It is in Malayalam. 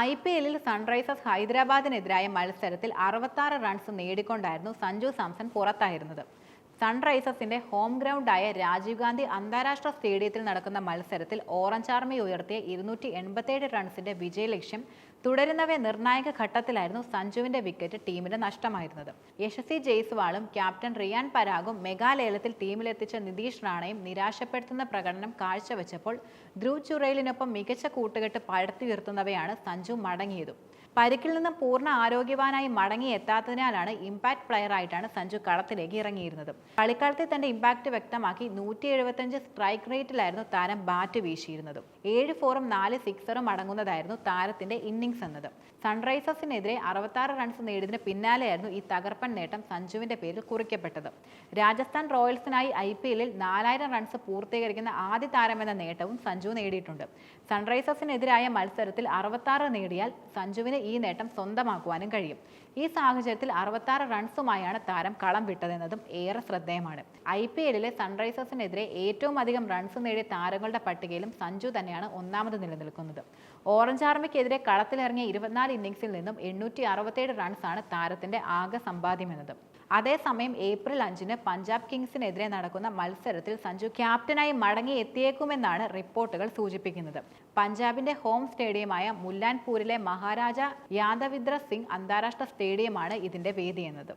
IPL സൺറൈസേഴ്സ് ഹൈദരാബാദിനെതിരായ മത്സരത്തിൽ 66 റൺസ് നേടിക്കൊണ്ടായിരുന്നു സഞ്ജു സാംസൺ പുറത്തായിരുന്നത്. സൺറൈസേഴ്സിന്റെ ഹോം ഗ്രൗണ്ടായ രാജീവ് ഗാന്ധി അന്താരാഷ്ട്ര സ്റ്റേഡിയത്തിൽ നടക്കുന്ന മത്സരത്തിൽ ഓറഞ്ച് ആർമി ഉയർത്തിയ 287 റൺസിന്റെ വിജയലക്ഷ്യം തുടരുന്നവയെ നിർണായക ഘട്ടത്തിലായിരുന്നു സഞ്ജുവിന്റെ വിക്കറ്റ് ടീമിന് നഷ്ടമായിരുന്നത്. യശസ്വി ജയ്സ്വാളും ക്യാപ്റ്റൻ റിയാൻ പരാഗും മെഗാലയത്തിൽ ടീമിലെത്തിച്ച നിതീഷ് റാണയും നിരാശപ്പെടുത്തുന്ന പ്രകടനം കാഴ്ചവെച്ചപ്പോൾ ധ്രുവ് ചുറൈലിനൊപ്പം മികച്ച കൂട്ടുകെട്ട് പടുത്തുയർത്തുന്നവയാണ് സഞ്ജു മടങ്ങിയതും. പരിക്കിൽ നിന്ന് പൂർണ്ണ ആരോഗ്യവാനായി മടങ്ങിയെത്താത്തതിനാലാണ് ഇമ്പാക്ട് പ്ലെയറായിട്ടാണ് സഞ്ജു കളത്തിലേക്ക് ഇറങ്ങിയിരുന്നത്. കളിക്കളത്തിൽ തന്റെ ഇമ്പാക്ട് വ്യക്തമാക്കി 175 സ്ട്രൈക്ക് റേറ്റിലായിരുന്നു താരം ബാറ്റ് വീശിയിരുന്നത്. 7 4ഉം 4 6ഉം അടങ്ങുന്നതായിരുന്നു താരത്തിന്റെ ഇന്നിംഗ്സ് എന്നത്. സൺറൈസേഴ്സിനെതിരെ 66 റൺസ് നേടിയതിന് പിന്നാലെയായിരുന്നു ഈ തകർപ്പൻ നേട്ടം സഞ്ജുവിന്റെ പേരിൽ കുറിക്കപ്പെട്ടത്. രാജസ്ഥാൻ റോയൽസിനായി IPL 4000 റൺസ് പൂർത്തീകരിക്കുന്ന ആദ്യ താരമെന്ന നേട്ടവും സഞ്ജു നേടിയിട്ടുണ്ട്. സൺറൈസേഴ്സിനെതിരായ മത്സരത്തിൽ 66 നേടിയാൽ സഞ്ജുവിന് ഈ നേട്ടം സ്വന്തമാക്കുവാനും കഴിയും. ഈ സാഹചര്യത്തിൽ 66 റൺസുമായാണ് താരം കളം വിട്ടതെന്നതും ഏറെ ശ്രദ്ധേയമാണ്. IPL സൺറൈസേഴ്സിനെതിരെ ഏറ്റവും അധികം റൺസ് നേടിയ താരങ്ങളുടെ പട്ടികയിലും സഞ്ജു തന്നെയാണ് ഒന്നാമത് നിലനിൽക്കുന്നത്. ഓറഞ്ച് ആർമിക്കെതിരെ കളത്തിലിറങ്ങിയ 24 ഇന്നിംഗ്സിൽ നിന്നും 867 റൺസാണ് താരത്തിന്റെ ആകെ സമ്പാദ്യമെന്നത്. അതേസമയം ഏപ്രിൽ 5-ന് പഞ്ചാബ് കിങ്സിനെതിരെ നടക്കുന്ന മത്സരത്തിൽ സഞ്ജു ക്യാപ്റ്റനായി മടങ്ങി എത്തിയേക്കുമെന്നാണ് റിപ്പോർട്ടുകൾ സൂചിപ്പിക്കുന്നത്. പഞ്ചാബിന്റെ ഹോം സ്റ്റേഡിയമായ മുല്ലാൻപൂരിലെ മഹാരാജ യാദവിന്ദ്ര സിംഗ് അന്താരാഷ്ട്ര സ്റ്റേഡിയമാണ് ഇതിന്റെ വേദിയെന്നത്.